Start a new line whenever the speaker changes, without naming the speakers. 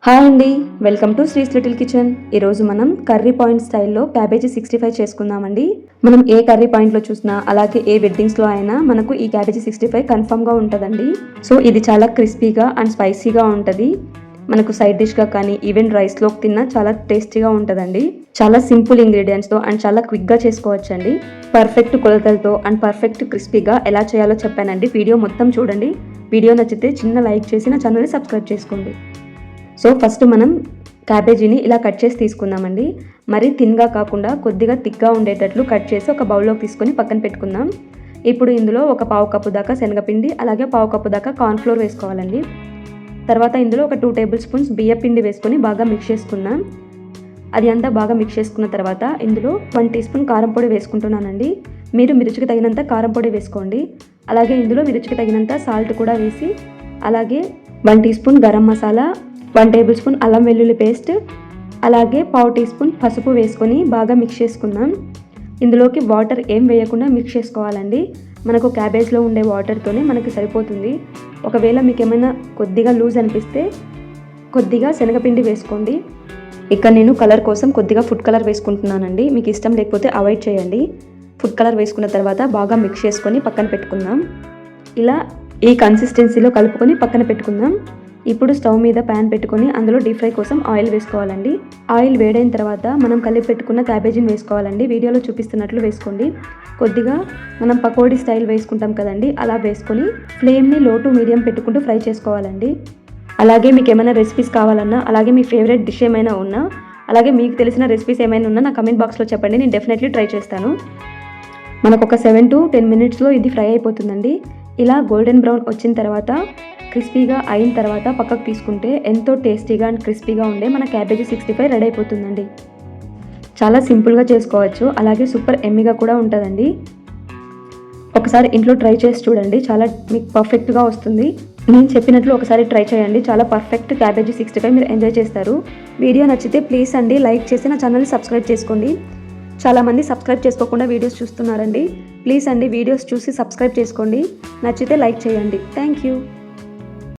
Hi అండి, welcome to శ్రీస్ little kitchen. ఈరోజు మనం కర్రీ పాయింట్ స్టైల్లో క్యాబేజీ 65 చేసుకుందామండి. మనం ఏ కర్రీ పాయింట్లో చూసినా అలాగే ఏ వెడ్డింగ్స్లో అయినా మనకు ఈ క్యాబేజీ 65 కన్ఫర్మ్గా ఉంటుందండి. సో ఇది చాలా క్రిస్పీగా అండ్ స్పైసీగా ఉంటుంది. మనకు సైడ్ డిష్గా కానీ ఈవెన్ రైస్లోకి తిన్నా చాలా టేస్టీగా ఉంటుందండి. చాలా సింపుల్ ఇంగ్రీడియంట్స్తో అండ్ చాలా క్విక్గా చేసుకోవచ్చండి. పర్ఫెక్ట్ కొలతలతో అండ్ పర్ఫెక్ట్ క్రిస్పీగా ఎలా చేయాలో చెప్పానండి. వీడియో మొత్తం చూడండి. వీడియో నచ్చితే చిన్న లైక్ చేసి నా ఛానల్ని సబ్స్క్రైబ్ చేసుకోండి. సో ఫస్ట్ మనం క్యాబేజీని ఇలా కట్ చేసి తీసుకుందామండి. మరీ థిన్గా కాకుండా కొద్దిగా థిక్గా ఉండేటట్లు కట్ చేసి ఒక బౌల్లోకి తీసుకొని పక్కన పెట్టుకుందాం. ఇప్పుడు ఇందులో ఒక పావు కప్పు దాకా శనగపిండి అలాగే పావు కప్పు దాకా కార్న్ఫ్లోర్ వేసుకోవాలండి. తర్వాత ఇందులో ఒక 2 టేబుల్ స్పూన్స్ బియ్యపిండి వేసుకొని బాగా మిక్స్ చేసుకుందాం. అది అంతా బాగా మిక్స్ చేసుకున్న తర్వాత ఇందులో 1 టీ స్పూన్ కారం పొడి వేసుకుంటున్నానండి. మీరు రుచికి తగినంత కారం పొడి వేసుకోండి. అలాగే ఇందులో రుచికి తగినంత సాల్ట్ కూడా వేసి అలాగే 1 teaspoon garam masala, 1 tablespoon అల్లం వెల్లుల్లి పేస్ట్, అలాగే పావు టీ స్పూన్ పసుపు వేసుకొని బాగా మిక్స్ చేసుకుందాం. ఇందులోకి వాటర్ ఏం వేయకుండా మిక్స్ చేసుకోవాలండి. మనకు క్యాబేజ్లో ఉండే వాటర్తోనే మనకి సరిపోతుంది. ఒకవేళ మీకు ఏమైనా కొద్దిగా లూజ్ అనిపిస్తే కొద్దిగా శనగపిండి వేసుకోండి. ఇక్కడ నేను కలర్ కోసం కొద్దిగా ఫుడ్ కలర్ వేసుకుంటున్నానండి. మీకు ఇష్టం లేకపోతే అవాయిడ్ చేయండి. ఫుడ్ కలర్ వేసుకున్న తర్వాత బాగా మిక్స్ చేసుకొని పక్కన పెట్టుకుందాం. ఇలా ఈ కన్సిస్టెన్సీలో కలుపుకొని పక్కన పెట్టుకుందాం. ఇప్పుడు స్టవ్ మీద ప్యాన్ పెట్టుకొని అందులో డీప్ ఫ్రై కోసం ఆయిల్ వేసుకోవాలండి. ఆయిల్ వేడైన తర్వాత మనం కలిపి పెట్టుకున్న క్యాబేజీని వేసుకోవాలండి. వీడియోలో చూపిస్తున్నట్లు వేసుకోండి. కొద్దిగా మనం పకోడీ స్టైల్ వేసుకుంటాం కదండి, అలా వేసుకొని ఫ్లేమ్ని లో టు మీడియం పెట్టుకుంటూ ఫ్రై చేసుకోవాలండి. అలాగే మీకు ఏమైనా రెసిపీస్ కావాలన్నా అలాగే మీ ఫేవరెట్ డిష్ ఏమైనా ఉన్నా అలాగే మీకు తెలిసిన రెసిపీస్ ఏమైనా ఉన్నా నా కమెంట్ బాక్స్లో చెప్పండి, నేను డెఫినెట్లీ ట్రై చేస్తాను. మనకు ఒక 7 to 10 మినిట్స్లో ఇది ఫ్రై అయిపోతుందండి. ఇలా గోల్డెన్ బ్రౌన్ వచ్చిన తర్వాత క్రిస్పీగా అయిన తర్వాత పక్కకు తీసుకుంటే ఎంతో టేస్టీగా అండ్ క్రిస్పీగా ఉండే మన క్యాబేజీ 65 రెడీ అయిపోతుందండి. చాలా సింపుల్గా చేసుకోవచ్చు, అలాగే సూపర్ ఎమ్మీగా కూడా ఉంటుందండి. ఒకసారి ఇంట్లో ట్రై చేసి చూడండి, చాలా మీకు పర్ఫెక్ట్గా వస్తుంది. నేను చెప్పినట్లు ఒకసారి ట్రై చేయండి, చాలా పర్ఫెక్ట్ క్యాబేజీ 65 మీరు ఎంజాయ్ చేస్తారు. వీడియో నచ్చితే ప్లీజ్ అండి లైక్ చేసి నా ఛానల్ని సబ్స్క్రైబ్ చేసుకోండి. చాలామంది సబ్స్క్రైబ్ చేసుకోకుండా వీడియోస్ చూస్తున్నారండి. ప్లీజ్ అండి వీడియోస్ చూసి సబ్స్క్రైబ్ చేసుకోండి. నచ్చితే లైక్ చేయండి. Thank you.